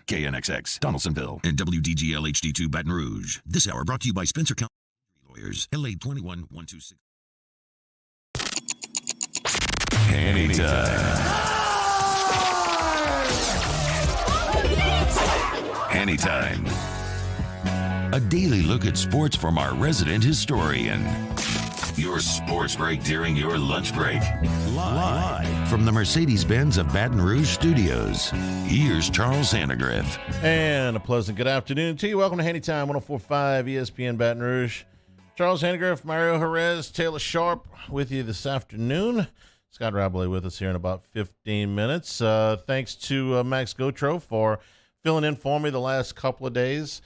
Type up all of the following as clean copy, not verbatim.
KNXX, Donaldsonville, and WDGL HD2 Baton Rouge. This hour brought to you by Spencer County Lawyers, LA 21126. Hanny time. Hanny time. A daily look at sports from our resident historian. Your sports break during your lunch break. Live from the Mercedes-Benz of Baton Rouge studios. Here's Charles Hannegraaff. And a pleasant good afternoon to you. Welcome to Hanny Time, 104.5 ESPN Baton Rouge. Charles Hannegraaff, Mario Jerez, Taylor Sharp with you this afternoon. Scott Rabelais with us here in about 15 minutes. Thanks to Max Gotro for filling in for me the last couple of days.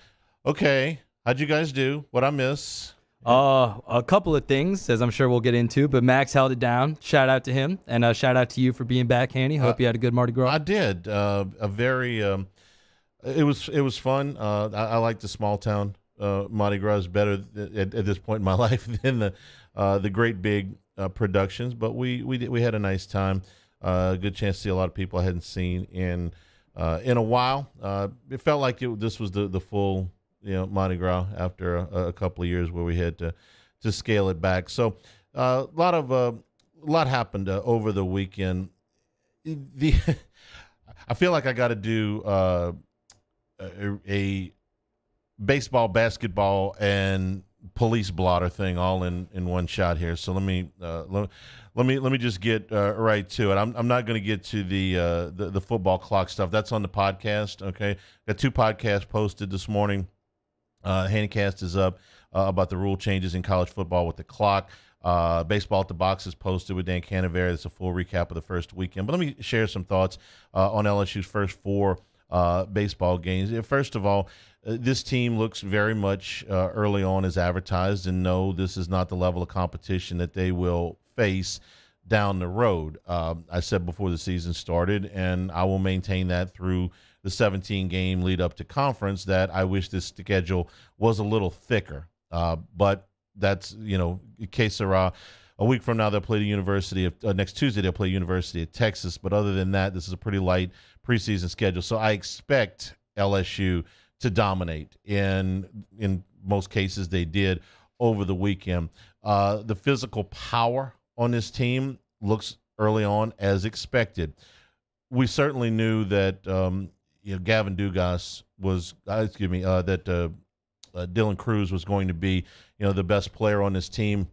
Okay, how'd you guys do? What'd I miss? A couple of things, as I'm sure we'll get into, but Max held it down. Shout out to him, and shout out to you for being back, Hanny. Hope you had a good Mardi Gras. I did. It was fun. I like the small town Mardi Gras better at this point in my life than the great big productions. But we had a nice time. Good chance to see a lot of people I hadn't seen in a while. It felt like this was the full. Mardi Gras after a couple of years where we had to scale it back. So a lot happened over the weekend. I feel like I got to do a baseball, basketball, and police blotter thing all in one shot here. So let me just get right to it. I'm not going to get to the football clock stuff. That's on the podcast. Okay, got 2 podcasts posted this morning. Handycast is up about the rule changes in college football with the clock. Baseball at the Box is posted with Dan Canavera. It's a full recap of the first weekend. But let me share some thoughts on LSU's first 4 baseball games. First of all, this team looks very much early on as advertised, and no, this is not the level of competition that they will face down the road. I said before the season started, and I will maintain that through the 17-game lead up to conference, that I wish this schedule was a little thicker. But that's, que sera. A week from now, they'll play the University of next Tuesday, they'll play University of Texas. But other than that, this is a pretty light preseason schedule. So I expect LSU to dominate. In most cases, they did over the weekend. The physical power on this team looks early on as expected. We certainly knew that Gavin Dugas was, Dylan Cruz was going to be, the best player on this team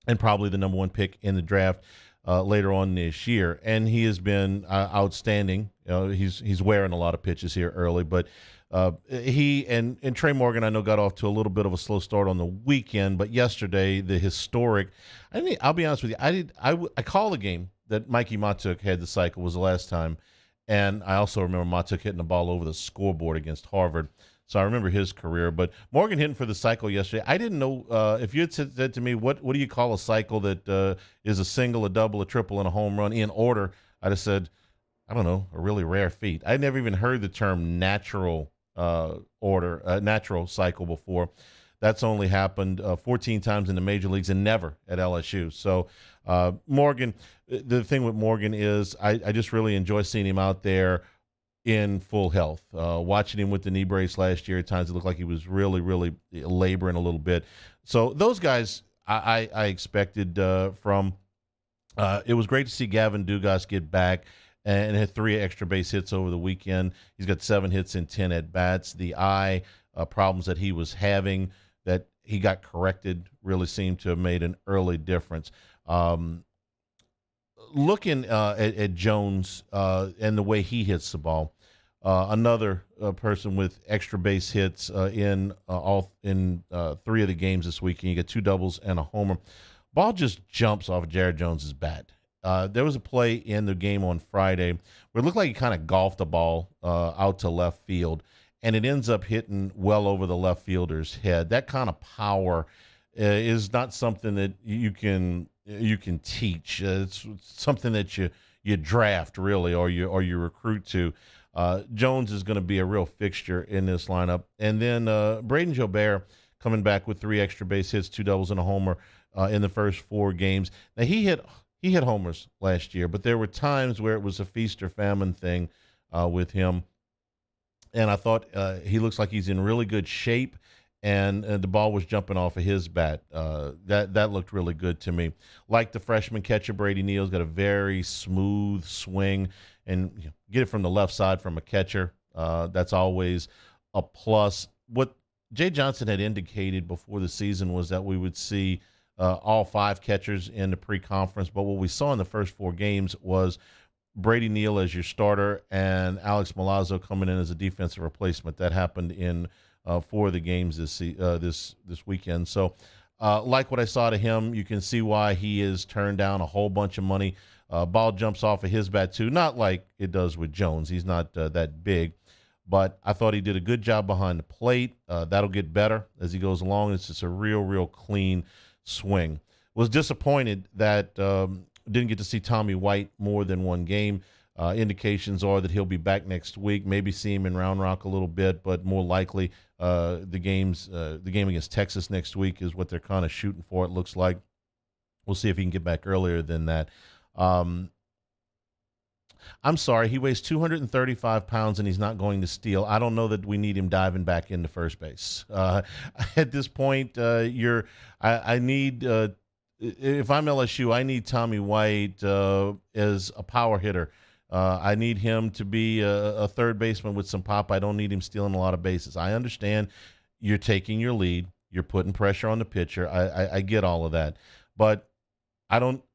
and probably the number 1 pick in the draft later on this year. And he has been outstanding. He's wearing a lot of pitches here early, but he and Trey Morgan, I know, got off to a little bit of a slow start on the weekend, but yesterday, the historic, I'll be honest with you, I call the game that Mikey Matuk had the cycle was the last time. And I also remember Matuk hitting the ball over the scoreboard against Harvard. So I remember his career. But Morgan hitting for the cycle yesterday. I didn't know if you had said to me, what do you call a cycle that is a single, a double, a triple, and a home run in order? I'd have said, I don't know, a really rare feat. I'd never even heard the term natural natural cycle before. That's only happened 14 times in the major leagues and never at LSU. So Morgan, the thing with Morgan is I just really enjoy seeing him out there in full health. Watching him with the knee brace last year, at times it looked like he was really, really laboring a little bit. So those guys I expected from. It was great to see Gavin Dugas get back and had 3 extra base hits over the weekend. He's got 7 hits in 10 at-bats. The eye problems that he was having that he got corrected really seemed to have made an early difference. Looking at Jones and the way he hits the ball, another person with extra base hits in 3 of the games this weekend. You get 2 doubles and a homer. Ball just jumps off of Jared Jones's bat. There was a play in the game on Friday where it looked like he kind of golfed the ball out to left field, and it ends up hitting well over the left fielder's head. That kind of power is not something that you can teach. It's something that you draft, really, or you recruit to. Jones is going to be a real fixture in this lineup. And then Braden Jobert coming back with 3 extra base hits, 2 doubles and a homer in the first 4 games. Now, he hit homers last year, but there were times where it was a feast or famine thing with him. and I thought he looks like he's in really good shape, and the ball was jumping off of his bat. That looked really good to me. Like the freshman catcher, Brady Neal's got a very smooth swing, and get it from the left side from a catcher. That's always a plus. What Jay Johnson had indicated before the season was that we would see all 5 catchers in the pre-conference, but what we saw in the first 4 games was Brady Neal as your starter and Alex Milazzo coming in as a defensive replacement. That happened in 4 of the games this weekend. So, like what I saw to him, you can see why he has turned down a whole bunch of money. Ball jumps off of his bat too, not like it does with Jones. He's not that big, but I thought he did a good job behind the plate. That'll get better as he goes along. It's just a real clean swing. Was disappointed that didn't get to see Tommy White more than one game. Indications are that he'll be back next week. Maybe see him in Round Rock a little bit, but more likely the game against Texas next week is what they're kind of shooting for. It looks like. We'll see if he can get back earlier than that. I'm sorry, he weighs 235 pounds and he's not going to steal. I don't know that we need him diving back into first base. At this point, I need. If I'm LSU, I need Tommy White as a power hitter. I need him to be a third baseman with some pop. I don't need him stealing a lot of bases. I understand you're taking your lead. You're putting pressure on the pitcher. I get all of that. But I don't –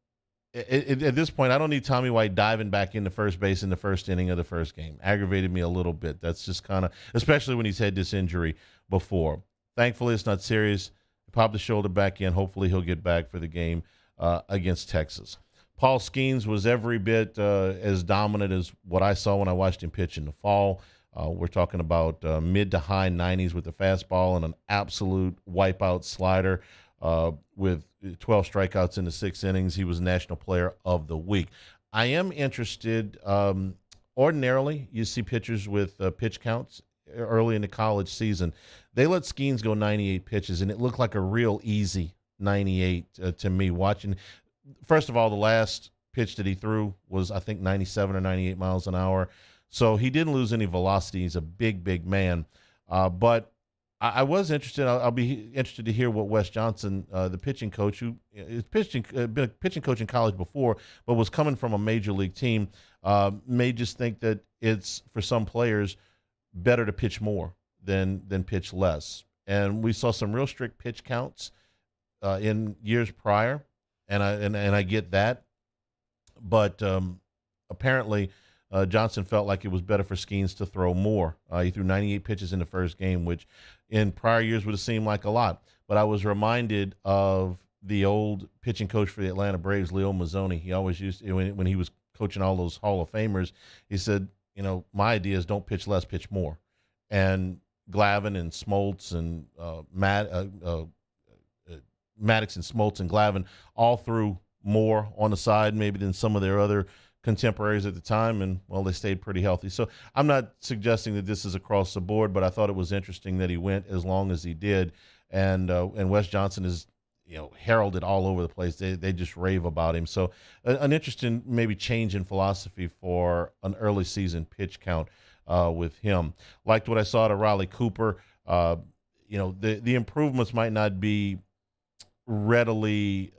at this point, I don't need Tommy White diving back into first base in the first inning of the first game. Aggravated me a little bit. That's just kind of – especially when he's had this injury before. Thankfully, it's not serious. Pop the shoulder back in. Hopefully he'll get back for the game against Texas. Paul Skeens was every bit as dominant as what I saw when I watched him pitch in the fall. We're talking about mid to high 90s with the fastball and an absolute wipeout slider with 12 strikeouts in the 6 innings. He was National Player of the Week. I am interested. Ordinarily, you see pitchers with pitch counts early in the college season. They let Skeens go 98 pitches, and it looked like a real easy 98 to me watching. First of all, the last pitch that he threw was, I think, 97 or 98 miles an hour. So he didn't lose any velocity. He's a big man. But I was interested. I'll be interested to hear what Wes Johnson, the pitching coach, who is been a pitching coach in college before, but was coming from a major league team, may just think that it's, for some players, better to pitch more than pitch less. And we saw some real strict pitch counts in years prior, and I get that. But apparently Johnson felt like it was better for Skeens to throw more. He threw 98 pitches in the first game, which in prior years would have seemed like a lot. But I was reminded of the old pitching coach for the Atlanta Braves, Leo Mazzoni. He always used, when he was coaching all those Hall of Famers, he said, my idea is don't pitch less, pitch more. And Glavine and Smoltz and Maddox and Smoltz and Glavine all threw more on the side maybe than some of their other contemporaries at the time, and, well, they stayed pretty healthy. So I'm not suggesting that this is across the board, but I thought it was interesting that he went as long as he did. And Wes Johnson is, heralded all over the place. They just rave about him. So an interesting maybe change in philosophy for an early season pitch count with him. Liked what I saw to Riley Cooper. The improvements might not be readily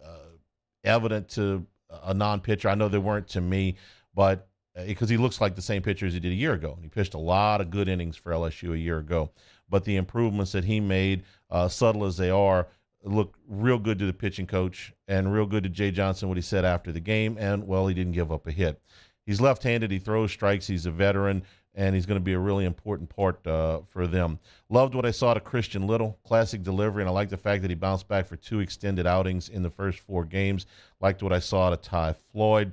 evident to a non-pitcher. I know they weren't to me, but because he looks like the same pitcher as he did a year ago. He pitched a lot of good innings for LSU a year ago. But the improvements that he made, subtle as they are, look real good to the pitching coach and real good to Jay Johnson, what he said after the game. And, well, he didn't give up a hit. He's left-handed. He throws strikes. He's a veteran, and he's going to be a really important part for them. Loved what I saw to Christian Little. Classic delivery, and I like the fact that he bounced back for 2 extended outings in the first 4 games. Liked what I saw to Ty Floyd.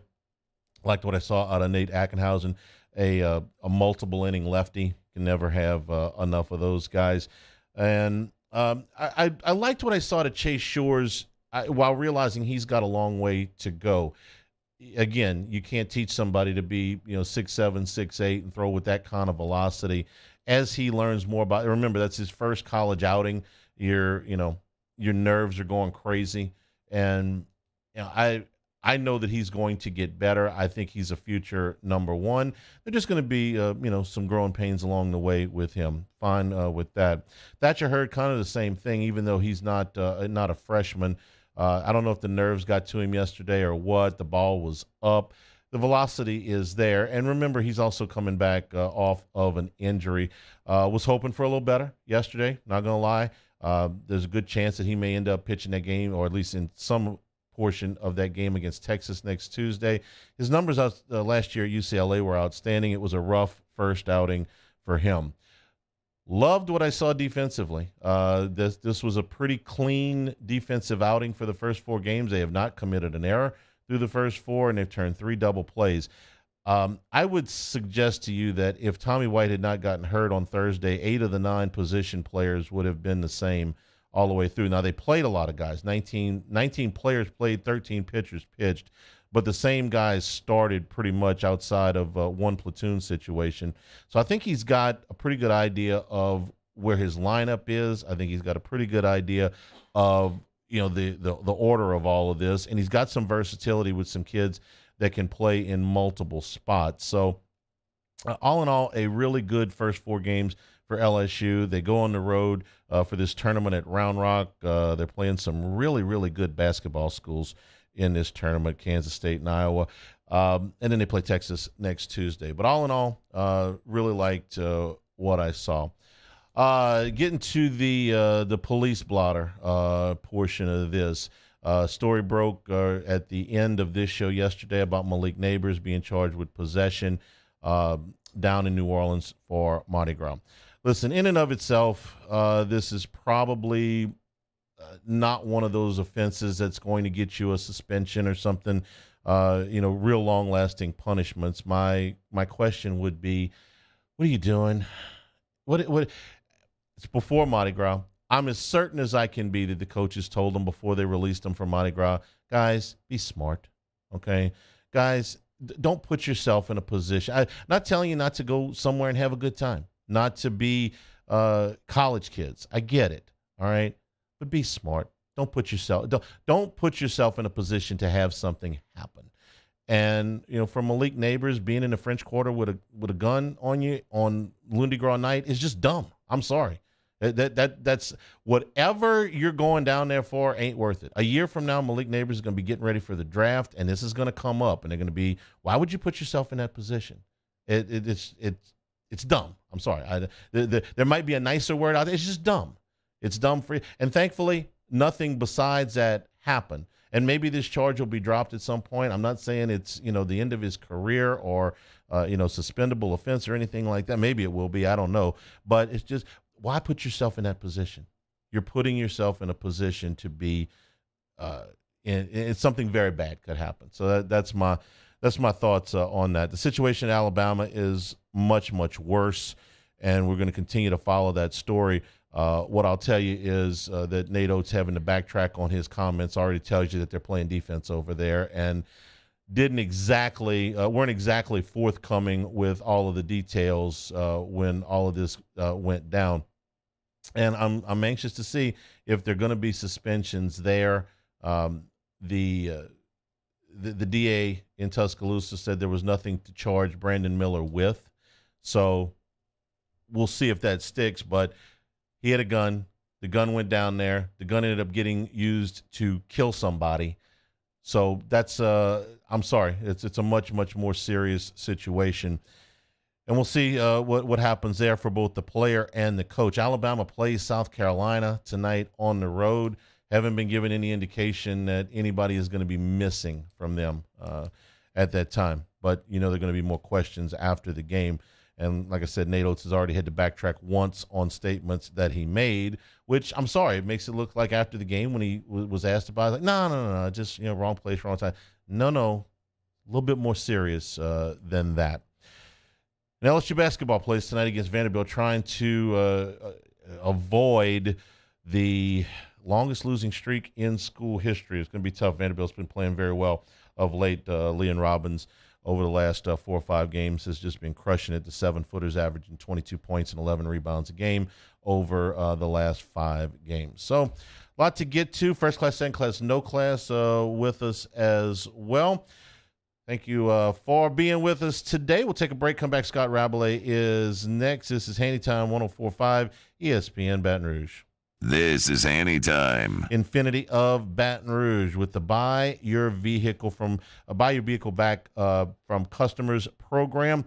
Liked what I saw out of Nate Ackenhausen, a multiple inning lefty. Can never have enough of those guys. And I liked what I saw to Chase Shores while realizing he's got a long way to go. Again, you can't teach somebody to be 6'7", 6'8", and throw with that kind of velocity. As he learns more about, remember that's his first college outing. Your nerves are going crazy, and I I know that he's going to get better. I think he's a future number one. There's just going to be, some growing pains along the way with him. Fine with that. Thatcher Hurd, kind of the same thing, even though he's not a freshman. I don't know if the nerves got to him yesterday or what. The ball was up. The velocity is there. And remember, he's also coming back off of an injury. Was hoping for a little better yesterday, not going to lie. There's a good chance that he may end up pitching that game, or at least in some portion of that game against Texas next Tuesday. His numbers last year at UCLA were outstanding. It was a rough first outing for him. Loved what I saw defensively. This was a pretty clean defensive outing for the first 4 games. They have not committed an error through the first 4, and they've turned 3 double plays. I would suggest to you that if Tommy White had not gotten hurt on Thursday, 8 of the 9 position players would have been the same all the way through. Now, they played a lot of guys. 19 players played, 13 pitchers pitched, but the same guys started pretty much outside of one platoon situation. So I think he's got a pretty good idea of where his lineup is. I think he's got a pretty good idea of the order of all of this, and he's got some versatility with some kids that can play in multiple spots. So all in all, a really good first 4 games for LSU. They go on the road for this tournament at Round Rock. They're playing some really, really good basketball schools in this tournament, Kansas State and Iowa. And then they play Texas next Tuesday. But all in all, really liked what I saw. Getting to the police blotter portion of this. Story broke at the end of this show yesterday about Malik Neighbors being charged with possession down in New Orleans for Mardi Gras. Listen, in and of itself, this is probably not one of those offenses that's going to get you a suspension or something, real long-lasting punishments. My question would be, what are you doing? What? It's before Mardi Gras. I'm as certain as I can be that the coaches told them before they released them from Mardi Gras, guys, be smart, okay? Guys, don't put yourself in a position. I'm not telling you not to go somewhere and have a good time, not to be college kids. I get it, all right? But be smart. Don't put yourself in a position to have something happen. And for Malik Neighbors, being in the French Quarter with a gun on you on Lundi Gras night is just dumb. I'm sorry. That's whatever you're going down there for ain't worth it. A year from now, Malik Neighbors is going to be getting ready for the draft, and this is going to come up, and they're going to be, why would you put yourself in that position? It's dumb. I'm sorry. There might be a nicer word out there. It's just dumb. It's dumb for you. And thankfully, nothing besides that happened. And maybe this charge will be dropped at some point. I'm not saying it's, the end of his career or, suspendable offense or anything like that. Maybe it will be. I don't know. But it's just, why put yourself in that position? You're putting yourself in a position to be in something very bad could happen. So that's my thoughts on that. The situation in Alabama is much, much worse, and we're going to continue to follow that story. What I'll tell you is that Nate Oates having to backtrack on his comments already tells you that they're playing defense over there, and weren't exactly forthcoming with all of the details when all of this went down. And I'm anxious to see if there are going to be suspensions there. The DA in Tuscaloosa said there was nothing to charge Brandon Miller with, so we'll see if that sticks. But he had a gun. The gun went down there. The gun ended up getting used to kill somebody. So that's I'm sorry. It's a much, much more serious situation. And we'll see what happens there for both the player and the coach. Alabama plays South Carolina tonight on the road. Haven't been given any indication that anybody is going to be missing from them at that time. But, there are going to be more questions after the game. And like I said, Nate Oates has already had to backtrack once on statements that he made, which I'm sorry, it makes it look like after the game when he was asked about it, like, no, just, wrong place, wrong time. No, a little bit more serious than that. And LSU basketball plays tonight against Vanderbilt, trying to avoid the longest losing streak in school history. It's going to be tough. Vanderbilt's been playing very well of late. Leon Robbins over the last 4 or 5 games has just been crushing it. The 7-footers averaging 22 points and 11 rebounds a game over the last 5 games. So a lot to get to. First class, second class, no class with us as well. Thank you for being with us today. We'll take a break, come back. Scott Rabelais is next. This is Hanny Time, 104.5 ESPN Baton Rouge. This is Hanny Time. Infinity of Baton Rouge with the Buy Your Vehicle Back from Customers program.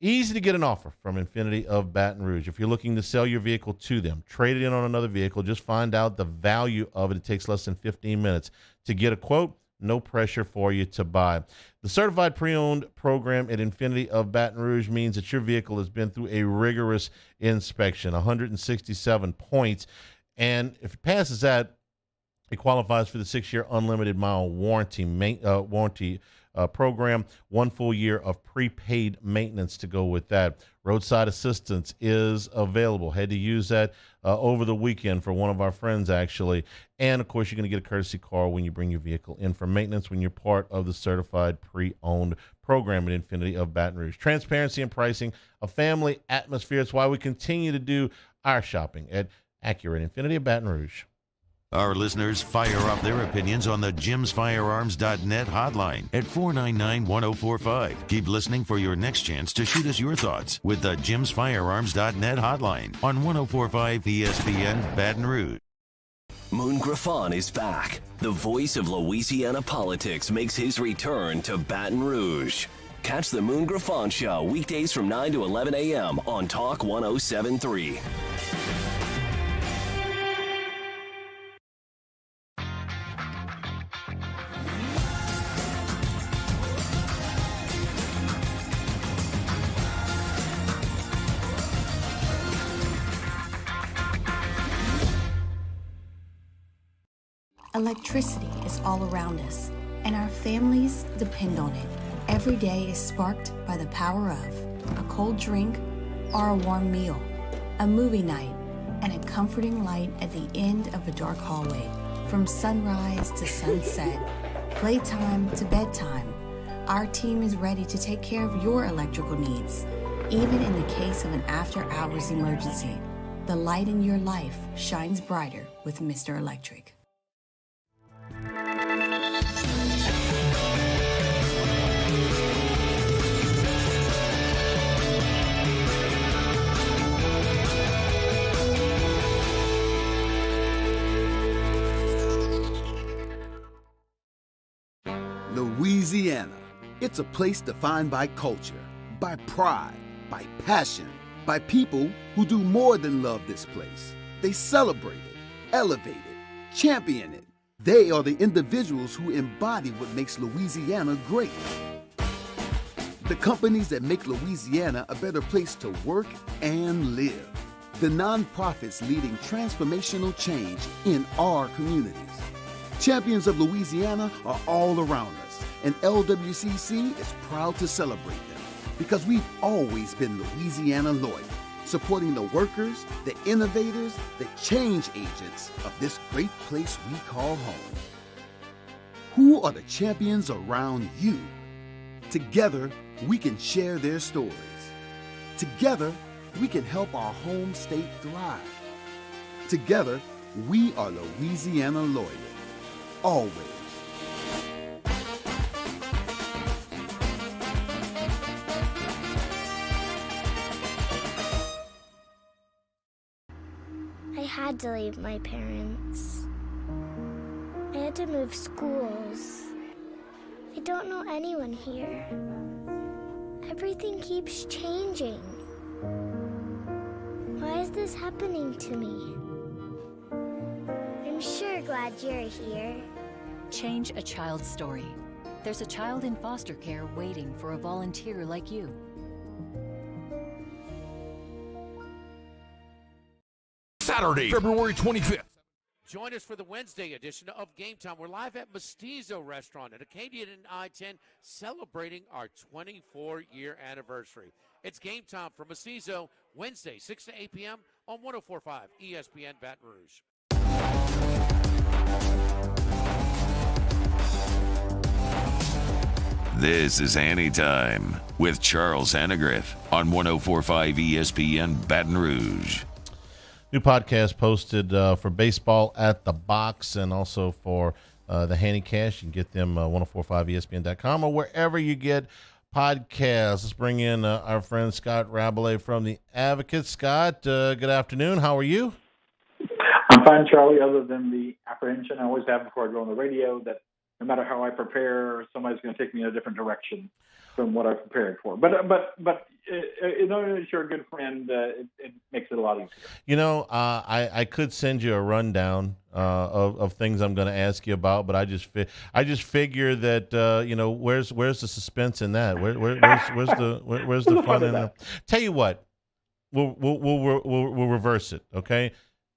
Easy to get an offer from Infinity of Baton Rouge. If you're looking to sell your vehicle to them, trade it in on another vehicle, just find out the value of it. It takes less than 15 minutes to get a quote. No pressure for you to buy. The Certified Pre-Owned program at Infinity of Baton Rouge means that your vehicle has been through a rigorous inspection, 167 points. And if it passes that, it qualifies for the 6-year unlimited mile warranty program, 1 full year of prepaid maintenance to go with that. Roadside assistance is available. Had to use that over the weekend for one of our friends, actually. And, of course, you're going to get a courtesy car when you bring your vehicle in for maintenance when you're part of the Certified Pre-Owned program at Infinity of Baton Rouge. Transparency in pricing, a family atmosphere. It's why we continue to do our shopping at Accurate Infinity of Baton Rouge. Our listeners fire off their opinions on the jimsfirearms.net hotline at 499-1045. Keep listening for your next chance to shoot us your thoughts with the jimsfirearms.net hotline on 104.5 ESPN Baton Rouge. Moon Griffon is back. The voice of Louisiana politics makes his return to Baton Rouge. Catch the Moon Griffon Show weekdays from 9 to 11 a.m. on Talk 107.3. Electricity is all around us, and our families depend on it. Every day is sparked by the power of a cold drink or a warm meal, a movie night, and a comforting light at the end of a dark hallway. From sunrise to sunset, playtime to bedtime, our team is ready to take care of your electrical needs. Even in the case of an after-hours emergency, the light in your life shines brighter with Mr. Electric. Louisiana. It's a place defined by culture, by pride, by passion, by people who do more than love this place. They celebrate it, elevate it, champion it. They are the individuals who embody what makes Louisiana great. The companies that make Louisiana a better place to work and live. The nonprofits leading transformational change in our communities. Champions of Louisiana are all around us, and LWCC is proud to celebrate them because we've always been Louisiana loyal, supporting the workers, the innovators, the change agents of this great place we call home. Who are the champions around you? Together, we can share their stories. Together, we can help our home state thrive. Together, we are Louisiana loyal. Always. I had to leave my parents. I had to move schools. I don't know anyone here. Everything keeps changing. Why is this happening to me? I'm sure glad you're here. Change a child's story. There's a child in foster care waiting for a volunteer like you. Saturday, February 25th. Join us for the Wednesday edition of Game Time. We're live at Mestizo Restaurant at Acadian and I-10, celebrating our 24-year anniversary. It's Game Time for Mestizo, Wednesday, 6 to 8 p.m. on 104.5 ESPN Baton Rouge. This is Hanny Time with Charles Hannegriff on 104.5 ESPN Baton Rouge. New podcast posted for Baseball at the Box and also for the Hanny Cash. You can get them 1045ESPN.com or wherever you get podcasts. Let's bring in our friend Scott Rabelais from The Advocate. Scott, good afternoon. How are you? I'm fine, Charlie, other than the apprehension I always have before I go on the radio that no matter how I prepare, somebody's going to take me in a different direction from what I prepared for. But in order that you're a good friend, it makes it a lot easier. You know, I could send you a rundown of things I'm going to ask you about, but I just figure that where's the suspense in that? Where's the fun in it? Tell you what, we'll reverse it, okay?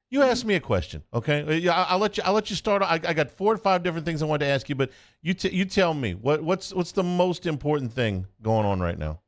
You ask me a question, okay? Yeah, I'll let you start. I got 4 or 5 different things I wanted to ask you, but you tell me what's the most important thing going on right now?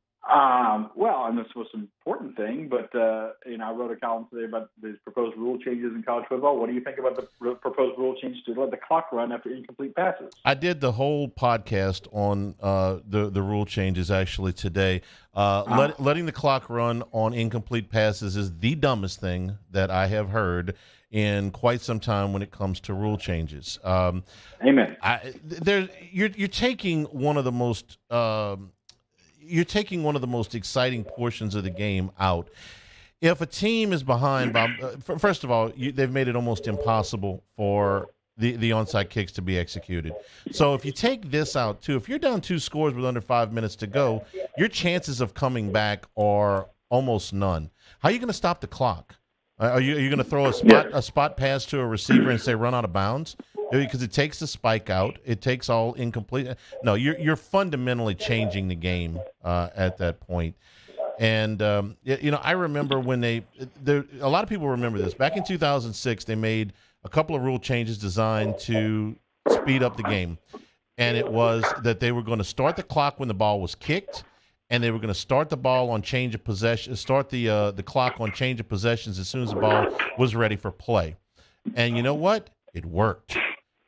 Well, and this was an important thing, but I wrote a column today about these proposed rule changes in college football. What do you think about the proposed rule change to let the clock run after incomplete passes? I did the whole podcast on the rule changes actually today. Letting the clock run on incomplete passes is the dumbest thing that I have heard in quite some time when it comes to rule changes. Amen. You're taking one of the most exciting portions of the game out. If a team is behind, first of all, they've made it almost impossible for the onside kicks to be executed. So if you take this out, too, if you're down 2 scores with under 5 minutes to go, your chances of coming back are almost none. How are you going to stop the clock? Are you going to throw a spot pass to a receiver and say run out of bounds? Because it takes the spike out. It takes all incomplete. No, you're fundamentally changing the game at that point. And, I remember when a lot of people remember this. Back in 2006, they made a couple of rule changes designed to speed up the game. And it was that they were going to start the clock when the ball was kicked, and they were going to start the ball on change of possession, start the clock on change of possessions as soon as the ball was ready for play. And you know what? It worked.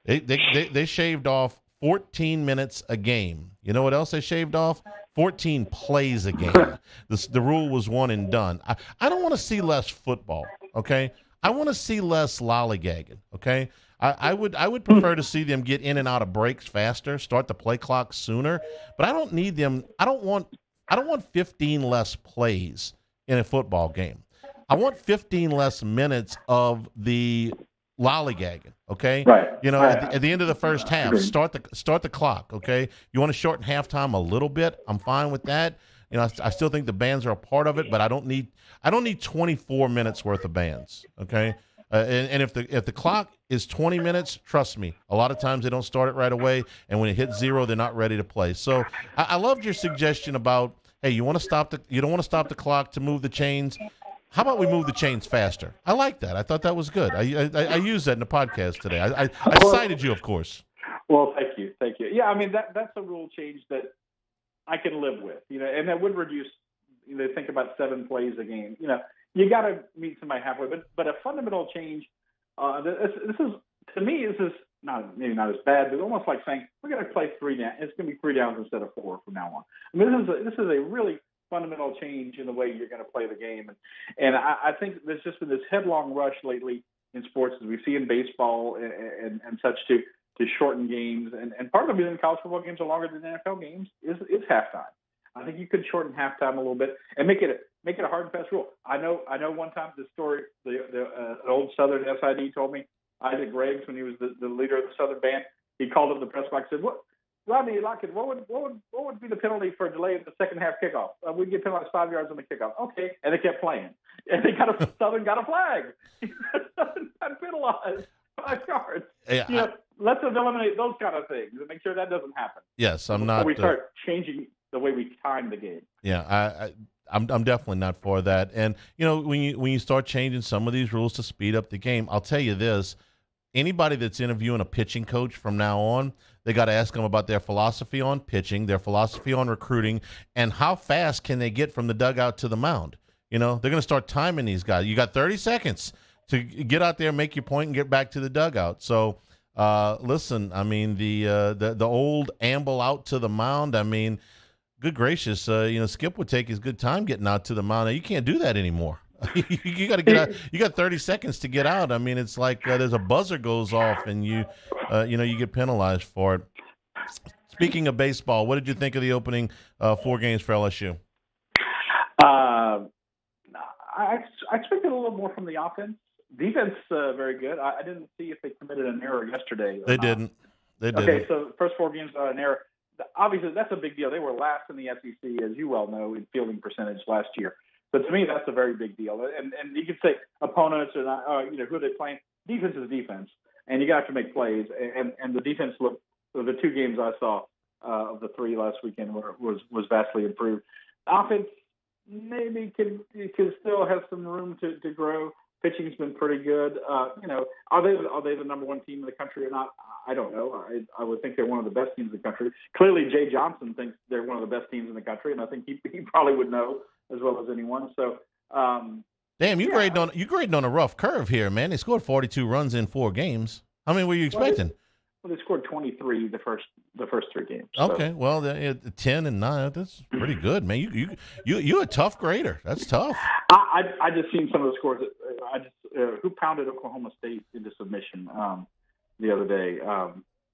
They shaved off 14 minutes a game. You know what else they shaved off? 14 plays a game. The rule was one and done. I don't want to see less football, okay? I want to see less lollygagging, okay? I would prefer to see them get in and out of breaks faster, start the play clock sooner, but I don't need them. I don't want 15 less plays in a football game. I want 15 less minutes of the lollygagging, okay? Right. At the end of the first half, start the clock, okay? You want to shorten halftime a little bit? I'm fine with that. I still think the bands are a part of it, but I don't need 24 minutes worth of bands, okay? And if the clock is 20 minutes, trust me, a lot of times they don't start it right away, and when it hits 0, they're not ready to play. So I loved your suggestion about, hey, you don't want to stop the clock to move the chains. How about we move the chains faster? I like that. I thought that was good. I used that in the podcast today. I cited you, of course. Well, thank you. Yeah, I mean that's a rule change that I can live with. And that would reduce. Think about 7 plays a game. You got to meet somebody halfway. But a fundamental change. This is to me. This is maybe not as bad, but almost like saying we're going to play 3 down. It's going to be 3 downs instead of 4 from now on. I mean, this is a really fundamental change in the way you're going to play the game. And I think there's just been this headlong rush lately in sports, as we see in baseball and such, to shorten games. And part of the reason college football games are longer than NFL games is halftime. I think you could shorten halftime a little bit and make it a hard and fast rule. I know one time the story, an old Southern SID told me, Isaac Graves, when he was the leader of the Southern band, he called up the press box and said, Rodney Lockett, what would be the penalty for a delay in the second half kickoff? We'd get penalized 5 yards on the kickoff. Okay, and they kept playing, and Southern got a flag. Southern got penalized 5 yards. Yeah, let's eliminate those kind of things and make sure that doesn't happen. Yes, I'm not. We start changing the way we time the game. Yeah, I'm definitely not for that. And when you start changing some of these rules to speed up the game, I'll tell you this. Anybody that's interviewing a pitching coach from now on, they got to ask them about their philosophy on pitching, their philosophy on recruiting, and how fast can they get from the dugout to the mound. They're going to start timing these guys. You got 30 seconds to get out there, make your point, and get back to the dugout. So Listen, I mean, the old amble out to the mound, I mean, good gracious, Skip would take his good time getting out to the mound. Now, you can't do that anymore. You got to get out. You got 30 seconds to get out. I mean, it's like there's a buzzer goes off, and you get penalized for it. Speaking of baseball, what did you think of the opening 4 games for LSU? I expected a little more from the offense. Defense, very good. I didn't see if they committed an error yesterday. They didn't. Okay, so first 4 games an error. Obviously, that's a big deal. They were last in the SEC, as you well know, in fielding percentage last year. But to me, that's a very big deal. And you could say opponents or not, who are they playing? Defense is defense, and you got to make plays. And the defense looked. The 2 games I saw of the 3 last weekend was vastly improved. Offense maybe can still have some room to grow. Pitching's been pretty good. Are they the number 1 team in the country or not? I don't know. I would think they're one of the best teams in the country. Clearly, Jay Johnson thinks they're one of the best teams in the country, and I think he probably would know as well as anyone. So, damn, you grading on a rough curve here, man. They scored 42 runs in 4 games. How many were you expecting? Well, they scored 23 the first 3 games. So. Okay, well, 10 and 9. That's pretty good, man. You're a tough grader. That's tough. I just seen some of the scores. Who pounded Oklahoma State into submission the other day?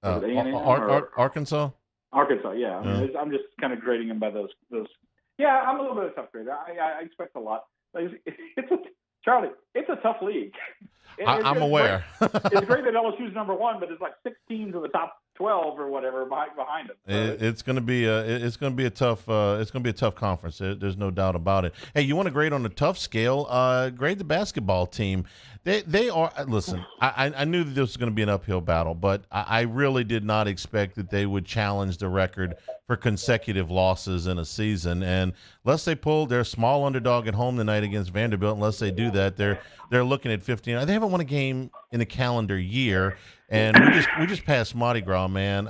Arkansas. Arkansas, yeah. I mean, I'm just kind of grading them by those. Yeah, I'm a little bit of a tough grader. I expect a lot. Charlie, it's a tough league. I'm aware. It's great that LSU's number 1, but it's like 6 teams in the top 12 or whatever behind them. So it's going to be a tough conference. There's no doubt about it. Hey, you want to grade on the tough scale? Grade the basketball team. They are. Listen, I knew that this was going to be an uphill battle, but I really did not expect that they would challenge the record for consecutive losses in a season. And unless they they're a small underdog at home tonight against Vanderbilt. Unless they do that, they're looking at 15. They haven't won a game in a calendar year, and we just passed Mardi Gras, man.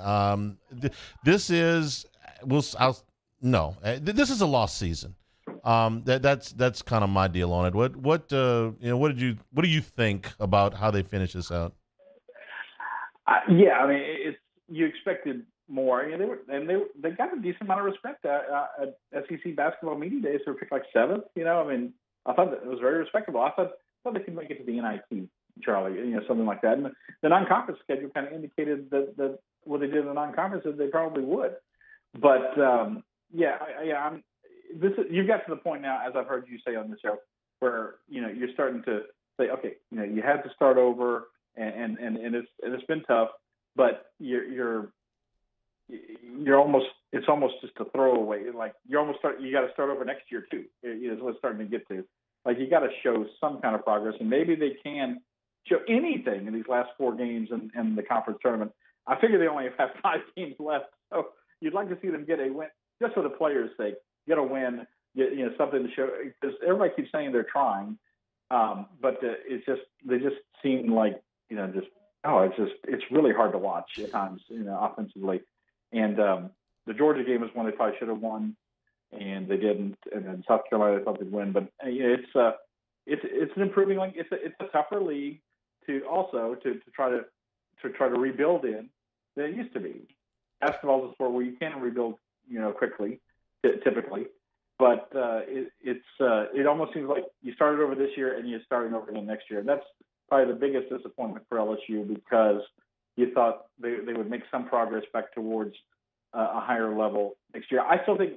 This is this is a lost season. That's kind of my deal on it. What do you think about how they finish this out? Yeah, I mean, you expected more. They got a decent amount of respect at SEC basketball media days. They were picked like 7th. I mean, I thought that it was very respectable. I thought they could make it to the NIT, Charlie. something like that. And the non-conference schedule kind of indicated that what they did in the non-conference is they probably would. But you've got to the point now, as I've heard you say on the show, where you're starting to say, okay, you had to start over, and it's been tough, but you're almost, it's almost just a throwaway. Like you got to start over next year too. Is what it's starting to get to. Like you got to show some kind of progress, and maybe they can show anything in these last 4 games in the conference tournament. I figure they only have 5 games left, so you'd like to see them get a win, just for the players' sake. Get a win, something to show. Because everybody keeps saying they're trying, but they just seem like it's really hard to watch at times, offensively. And the Georgia game is one they probably should have won, and they didn't. And then South Carolina, they thought they'd win. But it's an improving league. It's a tougher league to try to rebuild in than it used to be. Basketball is a sport where you can rebuild, quickly, typically. But it almost seems like you started over this year and you're starting over again next year. And that's probably the biggest disappointment for LSU, because you thought they would make some progress back towards a higher level next year. I still think,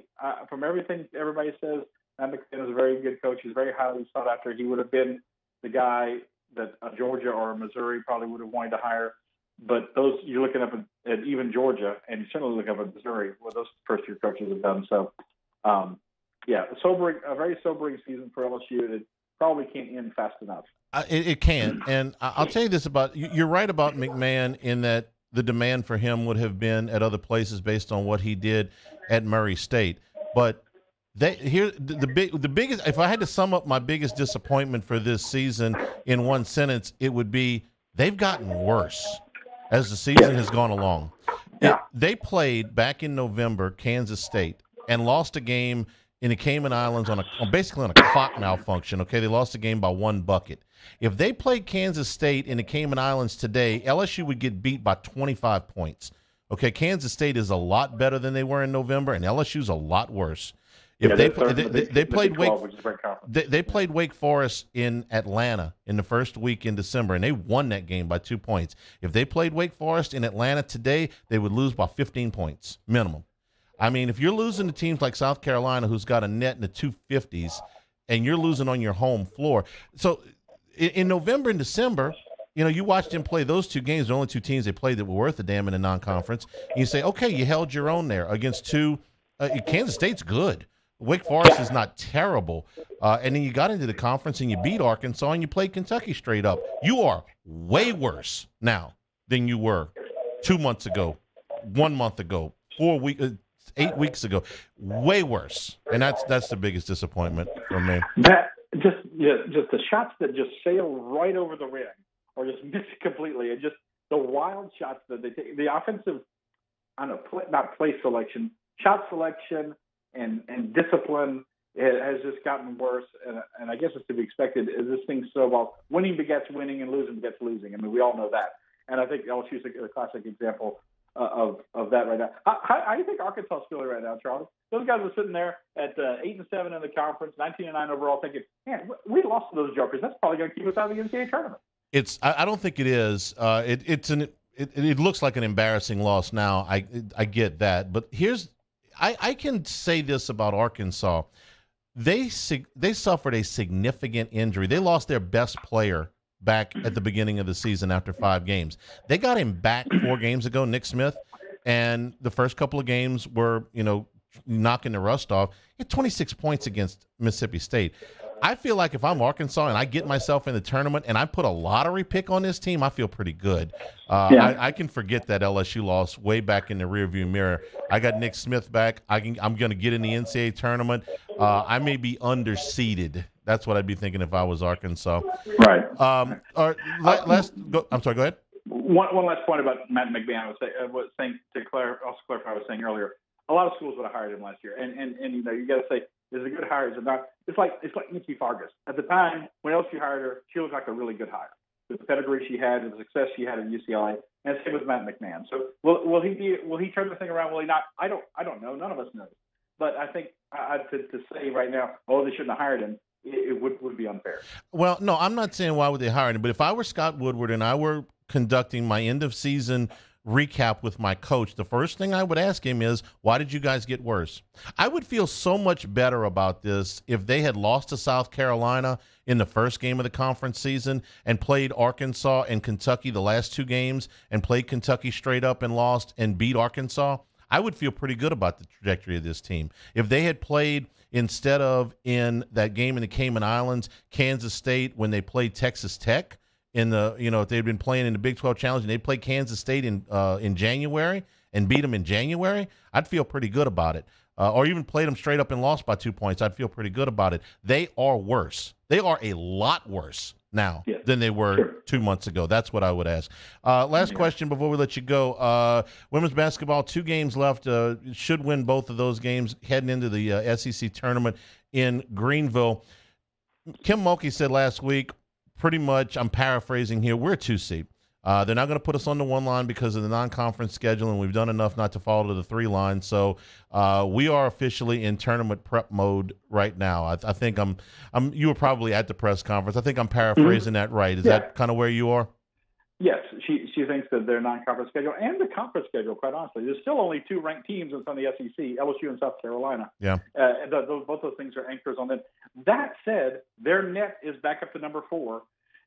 from everything everybody says, Matt McMahon is a very good coach. He's very highly sought after. He would have been the guy that Georgia or Missouri probably would have wanted to hire. But you're looking up at even Georgia, and you certainly look up at Missouri, what those first-year coaches have done. So, a very sobering season for LSU. It probably can't end fast enough. It can, and I'll tell you this about you're right about McMahon in that the demand for him would have been at other places based on what he did at Murray State. But the biggest, if I had to sum up my biggest disappointment for this season in one sentence, it would be they've gotten worse as the season has gone along. Yeah. They played back in November, Kansas State, and lost a game in the Cayman Islands basically on a clock malfunction. Okay, they lost the game by 1 bucket. If they played Kansas State in the Cayman Islands today, LSU would get beat by 25 points. Okay, Kansas State is a lot better than they were in November, and LSU's a lot worse. If they played they played Wake Forest in Atlanta in the first week in December, and they won that game by 2 points. If they played Wake Forest in Atlanta today, they would lose by 15 points minimum. I mean, if you're losing to teams like South Carolina, who's got a net in the 250s, and you're losing on your home floor. So in November and December, you watched them play those 2 games, the only 2 teams they played that were worth a damn in a non-conference. And you say, okay, you held your own there against 2. Kansas State's good. Wake Forest is not terrible. And then you got into the conference and you beat Arkansas and you played Kentucky straight up. You are way worse now than you were 2 months ago, 1 month ago, 8 weeks ago. Way worse. And that's the biggest disappointment for me. That just the shots that just sail right over the rim or just miss it completely, and just the wild shots that they take. The offensive, not play selection, shot selection and discipline has just gotten worse. And I guess it's to be expected. This thing snowballs. Winning begets winning, and losing begets losing. I mean, we all know that. And I think LSU's a classic example of that right now. How do you think Arkansas is feeling right now, Charlie? Those guys were sitting there at 8-7 in the conference, 19-9 overall, thinking, man, we lost to those jokers. That's probably going to keep us out of the NCAA tournament. I don't think it is. It looks like an embarrassing loss now. I get that, but I can say this about Arkansas: they suffered a significant injury. They lost their best player back at the beginning of the season after 5 games. They got him back 4 games ago, Nick Smith, and the first couple of games were knocking the rust off. He had 26 points against Mississippi State. I feel like if I'm Arkansas and I get myself in the tournament and I put a lottery pick on this team, I feel pretty good. I can forget that LSU loss way back in the rearview mirror. I got Nick Smith back. I'm going to get in the NCAA tournament. I may be underseeded. That's what I'd be thinking if I was Arkansas. Right. Let's go. I'm sorry. Go ahead. One last point about Matt McMahon. I was saying to clarify what I was saying earlier. A lot of schools would have hired him last year, and you got to say, is it a good hire? Is it not? It's like Nikki Fargas. At the time when LSU hired her, she looked like a really good hire with the pedigree she had and the success she had at UCLA. And same with Matt McMahon. So will he turn the thing around? Will he not? I don't know. None of us know. But I think to say right now, they shouldn't have hired him, it would be unfair. Well, no, I'm not saying why would they hire him, but if I were Scott Woodward and I were conducting my end of season recap with my coach, the first thing I would ask him is, why did you guys get worse? I would feel so much better about this if they had lost to South Carolina in the first game of the conference season and played Arkansas and Kentucky the last 2 games and played Kentucky straight up and lost and beat Arkansas. I would feel pretty good about the trajectory of this team. If they had played, instead of in that game in the Cayman Islands, Kansas State when they played Texas Tech, if they'd been playing in the Big 12 Challenge and they played Kansas State in January and beat them in January, I'd feel pretty good about it. Or even played them straight up and lost by 2 points, I'd feel pretty good about it. They are worse. They are a lot worse now than they were 2 months ago. That's what I would ask. Last question before we let you go. Women's basketball, 2 games left. Should win both of those games heading into the SEC tournament in Greenville. Kim Mulkey said last week, pretty much, I'm paraphrasing here, we're a 2 seed. They're not going to put us on the 1 line because of the non-conference schedule, and we've done enough not to fall to the 3 line. So we are officially in tournament prep mode right now. I think you were probably at the press conference. I think I'm paraphrasing that right. Is that kind of where you are? Yes, she thinks that their non-conference schedule and the conference schedule, quite honestly, there's still only 2 ranked teams in the SEC, LSU and South Carolina. Yeah. Both those things are anchors on them. That said, their net is back up to number 4,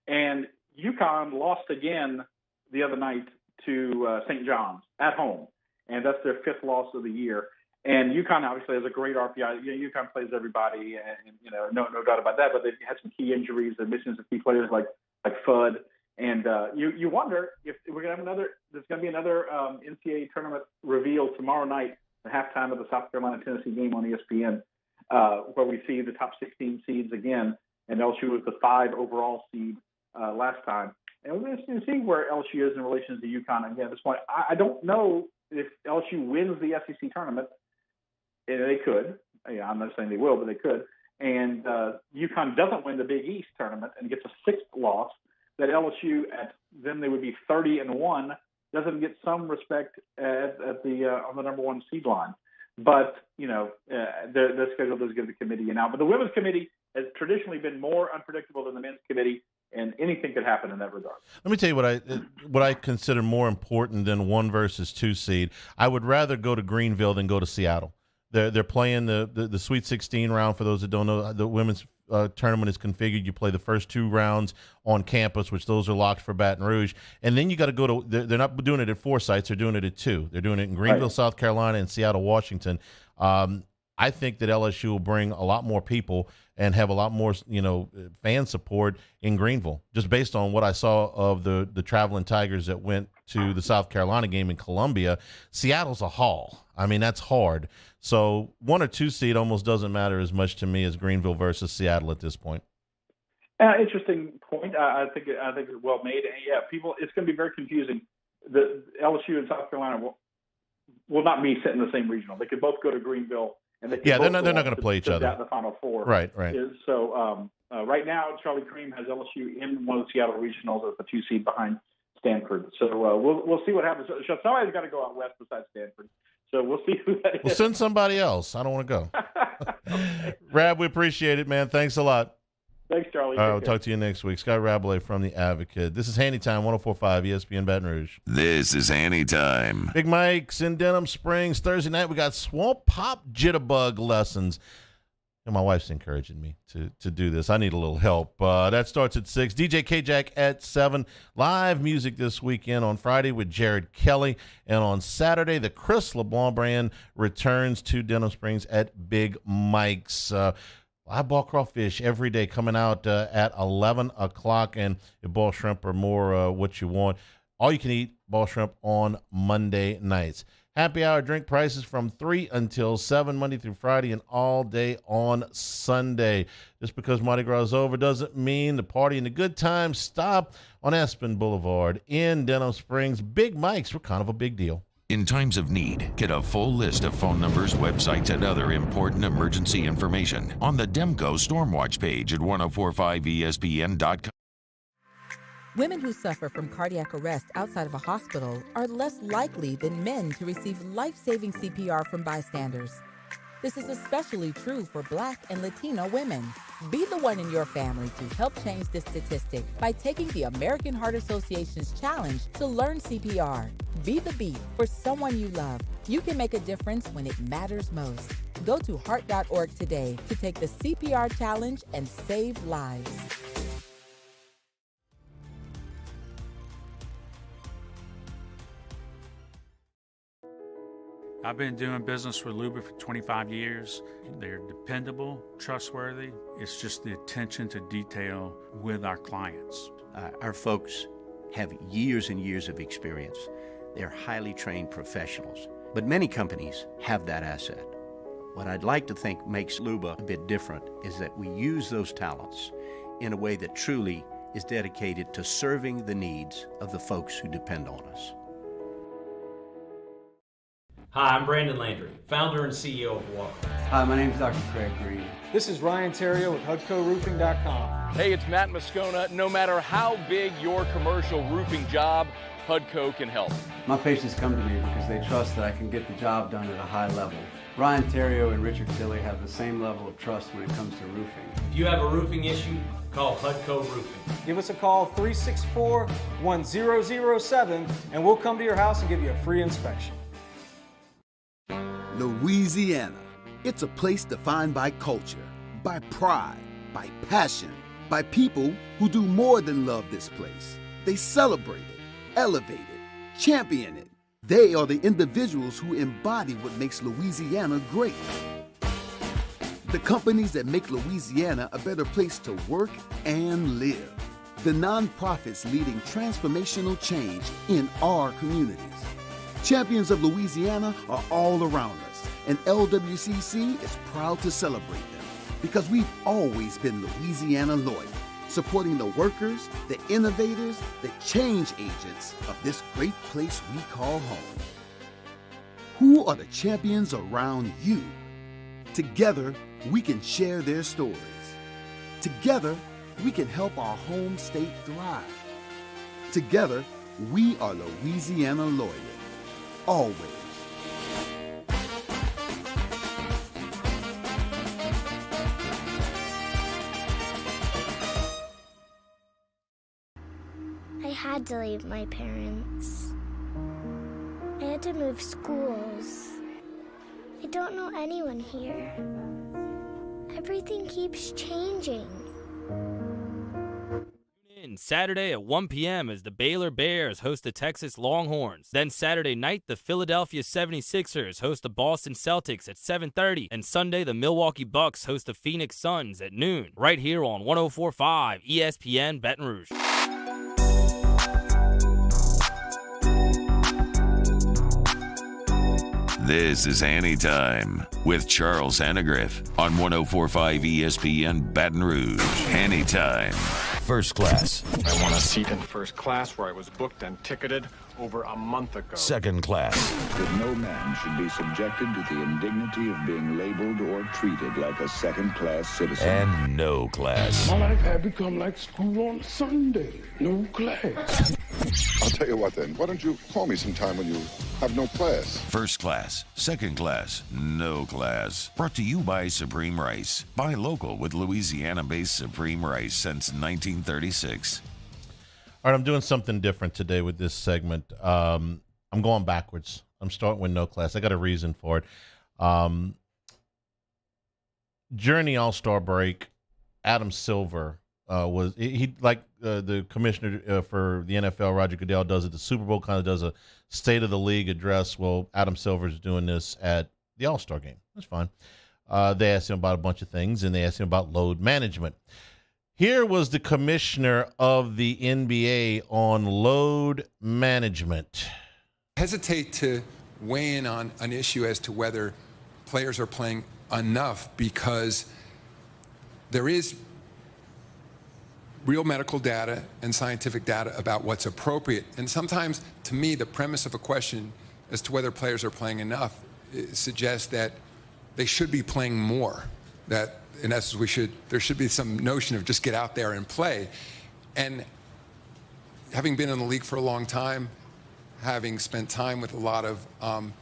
and UConn lost again the other night to St. John's at home, and that's their 5th loss of the year. And UConn obviously has a great RPI. UConn plays everybody, and no doubt about that. But they've had some key injuries. They're missing some key players like Fudd. And you wonder if we're going to have there's going to be another NCAA tournament reveal tomorrow night, the halftime of the South Carolina-Tennessee game on ESPN, where we see the top 16 seeds again, and LSU was the 5 overall seed last time. And we're going to see where LSU is in relation to UConn again at this point. I don't know if LSU wins the SEC tournament, and they could, I'm not saying they will, but they could. And UConn doesn't win the Big East tournament and gets a sixth loss, that LSU then they would be 30-1, doesn't get some respect at the on the number one seed line. But their schedule does give the committee an out. But the women's committee has traditionally been more unpredictable than the men's committee, and anything could happen in that regard. Let me tell you what I consider more important than 1 versus 2 seed. I would rather go to Greenville than go to Seattle. They're playing the Sweet 16 round. For those that don't know, the women's tournament is configured. You play the first 2 rounds on campus, which those are locked for Baton Rouge, and then you got to go to. They're not doing it at 4 sites. They're doing it at 2. They're doing it in Greenville, South Carolina, and Seattle, Washington. I think that LSU will bring a lot more people and have a lot more, fan support in Greenville, just based on what I saw of the traveling Tigers that went to the South Carolina game in Columbia. Seattle's a haul. I mean, that's hard. So 1 or 2 seed almost doesn't matter as much to me as Greenville versus Seattle at this point. Interesting point. I think it's well made. And yeah, it's going to be very confusing. The LSU and South Carolina will not be set in the same regional. They could both go to Greenville. And they're not going to play each other. The Final Four. Right. So right now, Charlie Cream has LSU in one of the Seattle regionals as the 2 seed behind Stanford. So we'll see what happens. So somebody's got to go out west besides Stanford. So we'll see who that is. We'll send somebody else. I don't want to go. Okay. Rab, we appreciate it, man. Thanks a lot. Thanks, Charlie. All right, we'll talk to you next week. Scott Rabelais from The Advocate. This is Hanny Time, 104.5 ESPN Baton Rouge. This is Hanny Time. Big Mike's in Denham Springs. Thursday night, we got Swamp Pop Jitterbug lessons. And my wife's encouraging me to do this. I need a little help. That starts at 6. DJ K-Jack at 7. Live music this weekend on Friday with Jared Kelly. And on Saturday, the Chris LeBlanc brand returns to Denham Springs at Big Mike's. Eyeball crawfish every day coming out at 11 o'clock. And if ball shrimp are more what you want, all you can eat ball shrimp on Monday nights. Happy hour drink prices from 3 until 7, Monday through Friday, and all day on Sunday. Just because Mardi Gras is over doesn't mean the party and the good times stop on Aspen Boulevard in Denham Springs. Big Mike's, we're kind of a big deal. In times of need, get a full list of phone numbers, websites, and other important emergency information on the Demco Stormwatch page at 1045ESPN.com. Women who suffer from cardiac arrest outside of a hospital are less likely than men to receive life-saving CPR from bystanders. This is especially true for Black and Latino women. Be the one in your family to help change this statistic by taking the American Heart Association's challenge to learn CPR. Be the beat for someone you love. You can make a difference when it matters most. Go to heart.org today to take the CPR challenge and save lives. I've been doing business with Luba for 25 years. They're dependable, trustworthy. It's just the attention to detail with our clients. Our folks have years and years of experience. They're highly trained professionals. But many companies have that asset. What I'd like to think makes Luba a bit different is that we use those talents in a way that truly is dedicated to serving the needs of the folks who depend on us. Hi, I'm Brandon Landry, founder and CEO of Walker. Hi, my name is Dr. Craig Green. This is Ryan Terrio with HUDCORoofing.com. Hey, it's Matt Moscona. No matter how big your commercial roofing job, HUDCO can help. My patients come to me because they trust that I can get the job done at a high level. Ryan Terrio and Richard Tilley have the same level of trust when it comes to roofing. If you have a roofing issue, call HUDCO Roofing. Give us a call, 364-1007, and we'll come to your house and give you a free inspection. Louisiana. It's a place defined by culture, by pride, by passion, by people who do more than love this place. They celebrate it, elevate it, champion it. They are the individuals who embody what makes Louisiana great. The companies that make Louisiana a better place to work and live. The nonprofits leading transformational change in our communities. Champions of Louisiana are all around us, and LWCC is proud to celebrate them because we've always been Louisiana loyal, supporting the workers, the innovators, the change agents of this great place we call home. Who are the champions around you? Together, we can share their stories. Together, we can help our home state thrive. Together, we are Louisiana Loyal. Always. I had to leave my parents. I had to move schools. I don't know anyone here. Everything keeps changing. Saturday at 1 p.m. as the Baylor Bears host the Texas Longhorns. Then Saturday night, the Philadelphia 76ers host the Boston Celtics at 7:30. And Sunday, the Milwaukee Bucks host the Phoenix Suns at noon. Right here on 104.5 ESPN Baton Rouge. This is Hanny Time with Charles Hannegriff on 104.5 ESPN Baton Rouge. Hanny Time. First class. I want a seat in first class where I was booked and ticketed over a month ago. Second class. That no man should be subjected to the indignity of being labeled or treated like a second-class citizen. And no class. My life had become like school on Sunday. No class. I'll tell you what then. Why don't you call me sometime when you have no class? First class, second class, no class. Brought to you by Supreme Rice. Buy local with Louisiana-based Supreme Rice since 1936. All right, I'm doing something different today with this segment. I'm going backwards. I'm starting with no class. I got a reason for it. During the All-Star break, Adam Silver was the commissioner for the NFL, Roger Goodell, does at the Super Bowl, kind of does a State of the League address. Well, Adam Silver's doing this at the All-Star game. That's fine. They asked him about a bunch of things, and they asked him about load management. Here was the commissioner of the NBA on load management. Hesitate to weigh in on an issue as to whether players are playing enough because there is real medical data and scientific data about what's appropriate. And sometimes, to me, the premise of a question as to whether players are playing enough suggests that they should be playing more, that in essence there should be some notion of just get out there and play. And having been in the league for a long time, having spent time with a lot of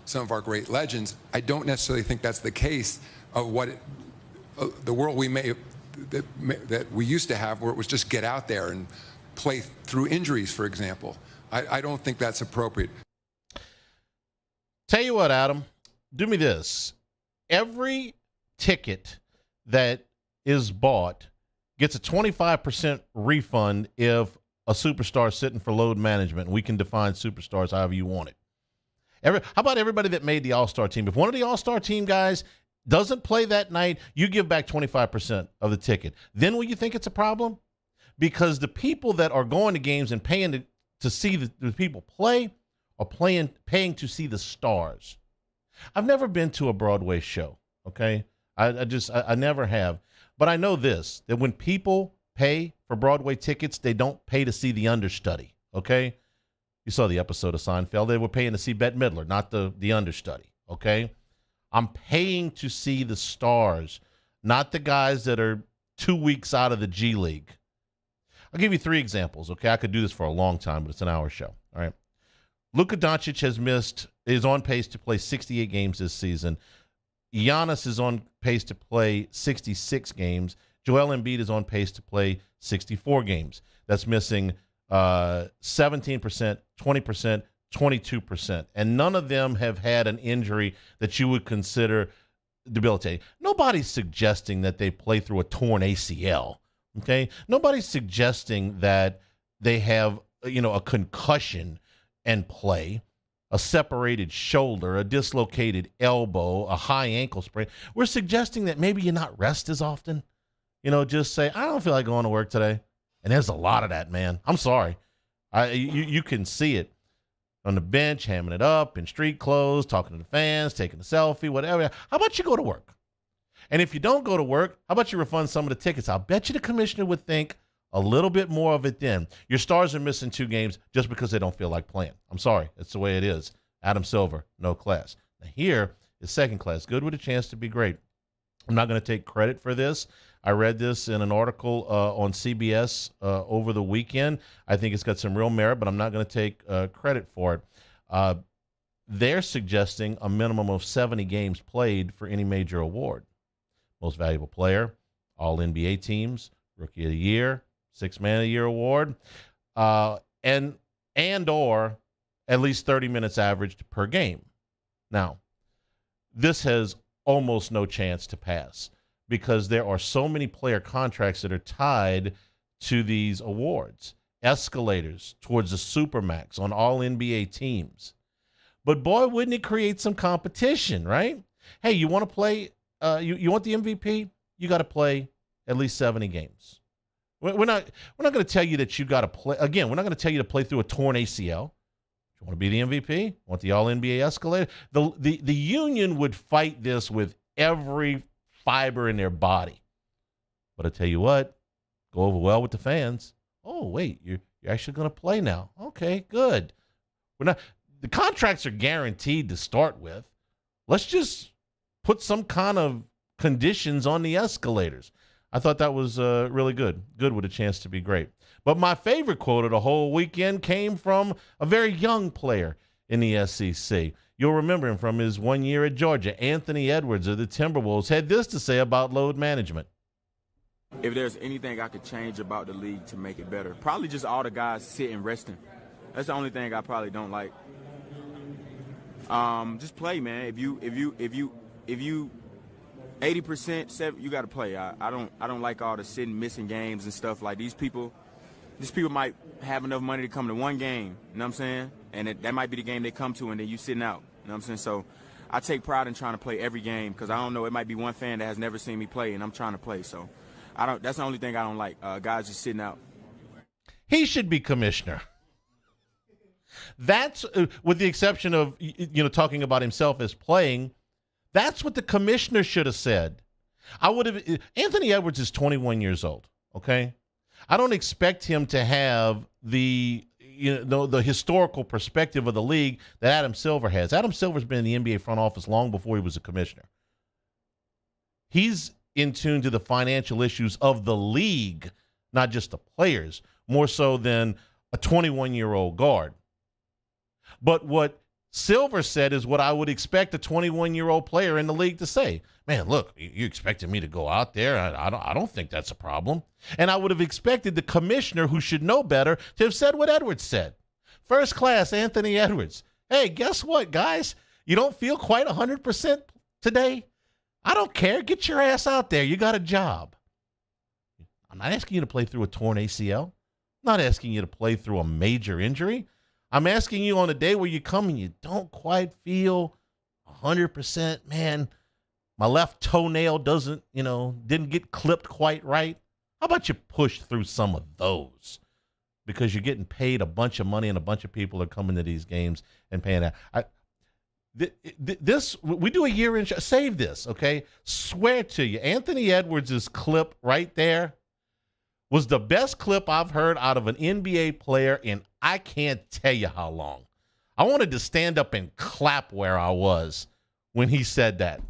some of our great legends, I don't necessarily think that's the case of what the world that we used to have, where it was just get out there and play through injuries, for example. I don't think that's appropriate. Tell you what, Adam, do me this. Every ticket that is bought gets a 25% refund if a superstar is sitting for load management. We can define superstars however you want it. How about everybody that made the All-Star team? If one of the All-Star team guys doesn't play that night, you give back 25% of the ticket. Then will you think it's a problem? Because the people that are going to games and paying to see the people play are paying to see the stars. I've never been to a Broadway show, okay? I never have. But I know this, that when people pay for Broadway tickets, they don't pay to see the understudy, okay? You saw the episode of Seinfeld. They were paying to see Bette Midler, not the understudy, okay? I'm paying to see the stars, not the guys that are 2 weeks out of the G League. I'll give you 3 examples, okay? I could do this for a long time, but it's an hour show, all right? Luka Doncic is on pace to play 68 games this season. Giannis is on pace to play 66 games. Joel Embiid is on pace to play 64 games. That's missing 17%, 20%, 22%. And none of them have had an injury that you would consider debilitating. Nobody's suggesting that they play through a torn ACL, okay? Nobody's suggesting that they have, a concussion and play, a separated shoulder, a dislocated elbow, a high ankle sprain. We're suggesting that maybe you not rest as often. Just say, I don't feel like going to work today. And there's a lot of that, man. I'm sorry. You can see it on the bench, hamming it up in street clothes, talking to the fans, taking a selfie, whatever. How about you go to work? And if you don't go to work, how about you refund some of the tickets? I'll bet you the commissioner would think a little bit more of it then. Your stars are missing 2 games just because they don't feel like playing. I'm sorry. That's the way it is. Adam Silver, no class. Now here is second class. Good with a chance to be great. I'm not going to take credit for this. I read this in an article on CBS over the weekend. I think it's got some real merit, but I'm not going to take credit for it. They're suggesting a minimum of 70 games played for any major award. Most Valuable Player, All NBA teams, Rookie of the Year, Sixth Man of the Year award, and or at least 30 minutes averaged per game. Now, this has almost no chance to pass because there are so many player contracts that are tied to these awards, escalators towards the supermax on all NBA teams. But boy, wouldn't it create some competition, right? Hey, you want to play, you want the MVP? You got to play at least 70 games. We're not going to tell you that you got to play. Again, we're not going to tell you to play through a torn ACL. You want to be the MVP? Want the All-NBA escalator? The union would fight this with every fiber in their body. But I tell you what, go over well with the fans. Oh, wait, you're actually going to play now. Okay, good. The contracts are guaranteed to start with. Let's just put some kind of conditions on the escalators. I thought that was really good. Good with a chance to be great. But my favorite quote of the whole weekend came from a very young player in the SEC. You'll remember him from his 1 year at Georgia. Anthony Edwards of the Timberwolves had this to say about load management. If there's anything I could change about the league to make it better, probably just all the guys sitting resting. That's the only thing I probably don't like. Just play, man. If you 80%, you got to play. I don't like all the sitting, missing games and stuff. Like these people might have enough money to come to one game. You know what I'm saying? And that might be the game they come to, and then you sitting out. You know what I'm saying? So I take pride in trying to play every game because I don't know. It might be one fan that has never seen me play, and I'm trying to play. So that's the only thing I don't like. Guys just sitting out. He should be commissioner. That's with the exception of talking about himself as playing. That's what the commissioner should have said. Anthony Edwards is 21 years old. Okay, I don't expect him to have the historical perspective of the league that Adam Silver has. Adam Silver's been in the NBA front office long before he was a commissioner. He's in tune to the financial issues of the league, not just the players, more so than a 21-year-old guard. But what Silver said is what I would expect a 21-year-old player in the league to say. Man, look, you expected me to go out there? I don't think that's a problem. And I would have expected the commissioner, who should know better, to have said what Edwards said. First class, Anthony Edwards. Hey, guess what, guys? You don't feel quite 100% today? I don't care. Get your ass out there. You got a job. I'm not asking you to play through a torn ACL. I'm not asking you to play through a major injury. I'm asking you on a day where you come and you don't quite feel 100%, man, my left toenail didn't get clipped quite right. How about you push through some of those? Because you're getting paid a bunch of money and a bunch of people are coming to these games and paying that. We do a year in, save this, okay? Swear to you, Anthony Edwards' clip right there was the best clip I've heard out of an NBA player in I can't tell you how long. I wanted to stand up and clap where I was when he said that.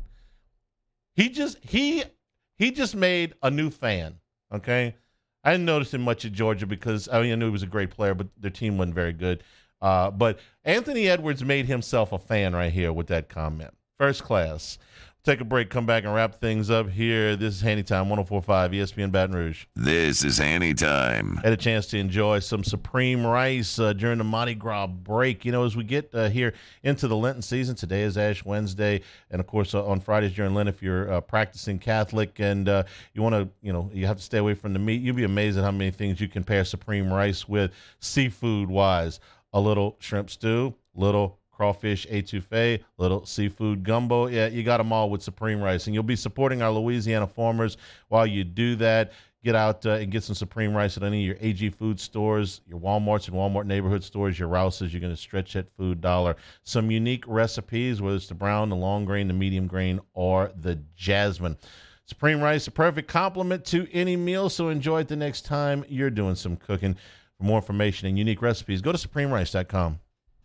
He just made a new fan, okay? I didn't notice him much at Georgia because I knew he was a great player, but their team wasn't very good. But Anthony Edwards made himself a fan right here with that comment. First class. Take a break, come back and wrap things up here. This is Hanny Time, 104.5 ESPN Baton Rouge. This is Hanny Time. Had a chance to enjoy some Supreme Rice during the Mardi Gras break. As we get here into the Lenten season, today is Ash Wednesday, and of course on Fridays during Lent, if you're practicing Catholic and you want to, you have to stay away from the meat, you'll be amazed at how many things you can pair Supreme Rice with seafood-wise. A little shrimp stew, little crawfish etouffee, little seafood gumbo. Yeah, you got them all with Supreme Rice. And you'll be supporting our Louisiana farmers while you do that. Get out and get some Supreme Rice at any of your AG food stores, your Walmarts and Walmart neighborhood stores, your Rouses. You're going to stretch that food dollar. Some unique recipes, whether it's the brown, the long grain, the medium grain, or the jasmine. Supreme Rice, a perfect complement to any meal, so enjoy it the next time you're doing some cooking. For more information and unique recipes, go to supremerice.com.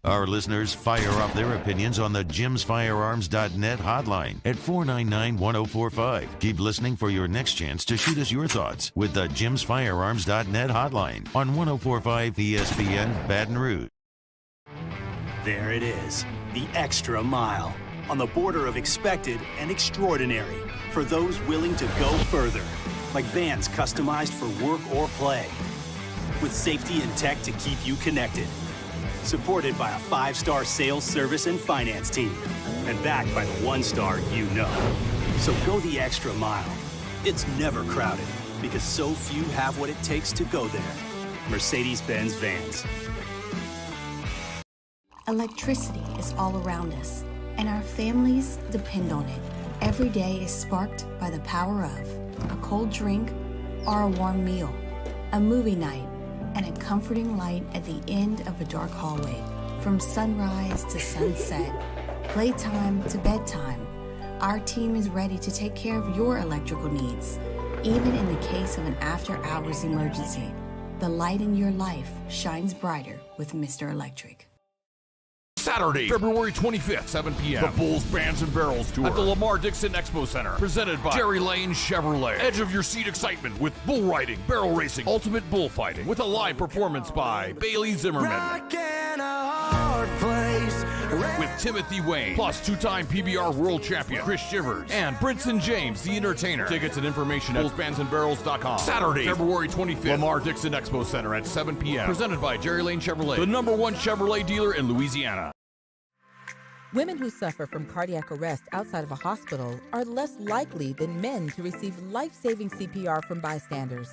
Our listeners fire off their opinions on the jimsfirearms.net hotline at 499-1045. Keep listening for your next chance to shoot us your thoughts with the jimsfirearms.net hotline on 1045 ESPN Baton Rouge. There it is, the extra mile, on the border of expected and extraordinary for those willing to go further, like vans customized for work or play, with safety and tech to keep you connected. Supported by a 5-star sales, service, and finance team. And backed by the 1-star you know. So go the extra mile. It's never crowded because so few have what it takes to go there. Mercedes-Benz Vans. Electricity is all around us, and our families depend on it. Every day is sparked by the power of a cold drink or a warm meal, a movie night, and a comforting light at the end of a dark hallway. From sunrise to sunset, playtime to bedtime, our team is ready to take care of your electrical needs. Even in the case of an after-hours emergency, the light in your life shines brighter with Mr. Electric. Saturday, February 25th, 7 p.m. The Bulls Bands and Barrels Tour at the Lamar Dixon Expo Center. Presented by Jerry Lane Chevrolet. Edge of your seat excitement with bull riding, barrel racing, ultimate bullfighting. With a live performance by Bailey Zimmerman. With Timothy Wayne. Plus two-time PBR World Champion Chris Shivers. And Brinson James, the Entertainer. Tickets and information at bullsbandsandbarrels.com. Saturday, February 25th. Lamar Dixon Expo Center at 7 p.m. Presented by Jerry Lane Chevrolet. The #1 Chevrolet dealer in Louisiana. Women who suffer from cardiac arrest outside of a hospital are less likely than men to receive life-saving CPR from bystanders.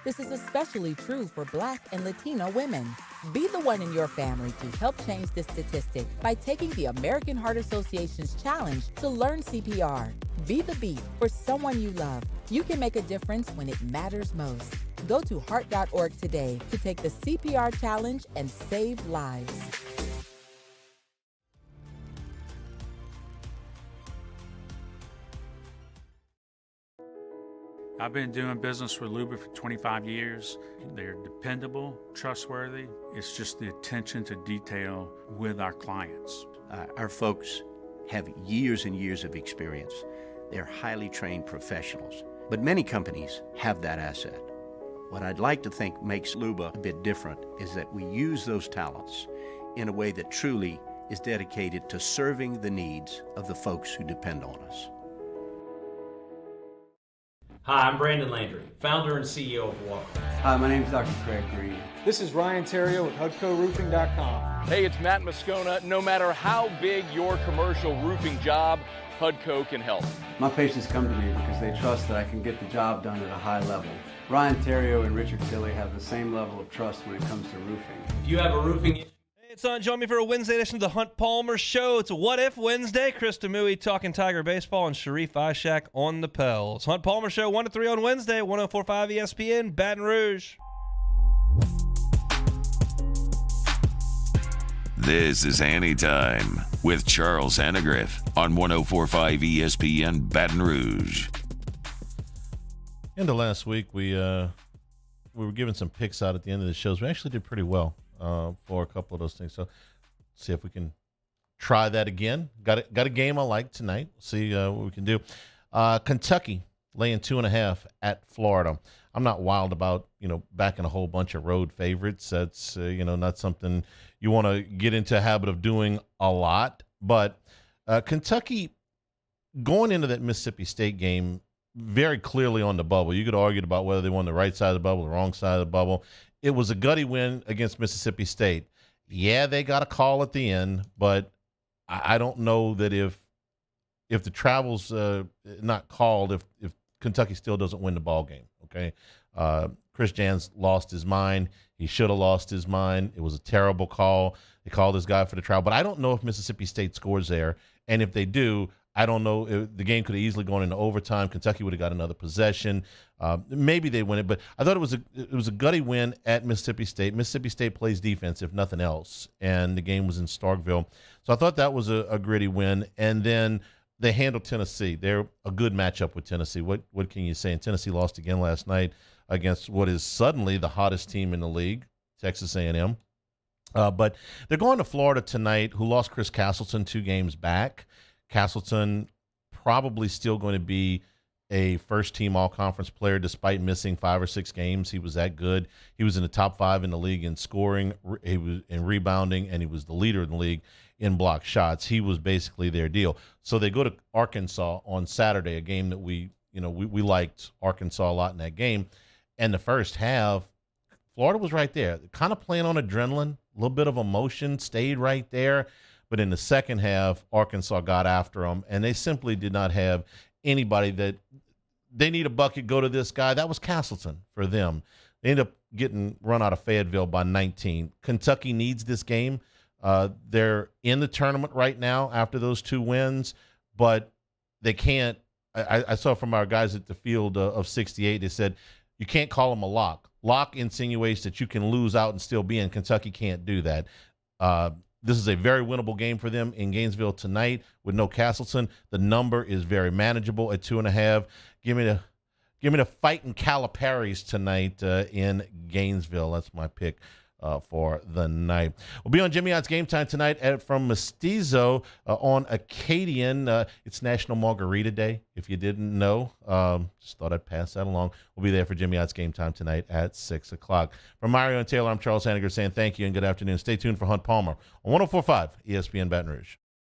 This is especially true for Black and Latino women. Be the one in your family to help change this statistic by taking the American Heart Association's challenge to learn CPR. Be the beat for someone you love. You can make a difference when it matters most. Go to heart.org today to take the CPR challenge and save lives. I've been doing business with Luba for 25 years. They're dependable, trustworthy. It's just the attention to detail with our clients. Our folks have years and years of experience. They're highly trained professionals. But many companies have that asset. What I'd like to think makes Luba a bit different is that we use those talents in a way that truly is dedicated to serving the needs of the folks who depend on us. Hi, I'm Brandon Landry, founder and CEO of Walker. Hi, my name is Dr. Craig Green. This is Ryan Terrio with HUDCORoofing.com. Hey, it's Matt Moscona. No matter how big your commercial roofing job, HUDCO can help. My patients come to me because they trust that I can get the job done at a high level. Ryan Terrio and Richard Tilley have the same level of trust when it comes to roofing. If you have a roofing issue, It's on. Join me for a Wednesday edition of the Hunt Palmer Show. It's a What If Wednesday. Chris Demui talking Tiger baseball and Sharif Ishak on the Pels. Hunt Palmer Show 1 to 3 on Wednesday. 104.5 ESPN Baton Rouge. This is Hanny Time with Charles Hannegriff on 104.5 ESPN Baton Rouge. End of last week, we were giving some picks out at the end of the shows. We actually did pretty well for a couple of those things. So see if we can try that again. Got a game I like tonight. See what we can do. Kentucky laying 2.5 at Florida. I'm not wild about, backing a whole bunch of road favorites. That's, not something you want to get into a habit of doing a lot. But Kentucky, going into that Mississippi State game, very clearly on the bubble. You could argue about whether they won the right side of the bubble, the wrong side of the bubble. It was a gutty win against Mississippi State. Yeah, they got a call at the end, but I don't know that if the travel's not called, if Kentucky still doesn't win the ball game. Okay, Chris Jans lost his mind. He should have lost his mind. It was a terrible call. They called this guy for the travel, but I don't know if Mississippi State scores there, and if they do, I don't know. The game could have easily gone into overtime. Kentucky would have got another possession. Maybe they win it, but I thought it was a gutty win at Mississippi State. Mississippi State plays defense, if nothing else, and the game was in Starkville. So I thought that was a gritty win. And then they handled Tennessee. They're a good matchup with Tennessee. What can you say? And Tennessee lost again last night against what is suddenly the hottest team in the league, Texas A&M. But they're going to Florida tonight, who lost Chris Castleton 2 games back. Castleton probably still going to be a first-team all-conference player despite missing 5 or 6 games. He was that good. He was in the top 5 in the league in scoring, he was in rebounding, and he was the leader in the league in block shots. He was basically their deal. So they go to Arkansas on Saturday, a game that we liked Arkansas a lot in that game. And the first half, Florida was right there, kind of playing on adrenaline, a little bit of emotion, stayed right there. But in the second half, Arkansas got after them, and they simply did not have anybody that they need a bucket, go to this guy. That was Castleton for them. They ended up getting run out of Fayetteville by 19. Kentucky needs this game. They're in the tournament right now after those 2 wins, but they can't. I saw from our guys at the field of 68, they said, you can't call them a lock. Lock insinuates that you can lose out and still be in. Kentucky can't do that. This is a very winnable game for them in Gainesville tonight with no Castleton. The number is very manageable at 2.5. Give me the fighting Caliparis tonight in Gainesville. That's my pick for the night. We'll be on Jimmy Ott's Game Time tonight from Mestizo on Acadian. It's National Margarita Day, if you didn't know. Just thought I'd pass that along. We'll be there for Jimmy Ott's Game Time tonight at 6 o'clock. From Mario and Taylor, I'm Charles Hanniger saying thank you and good afternoon. Stay tuned for Hunt Palmer on 104.5 ESPN Baton Rouge.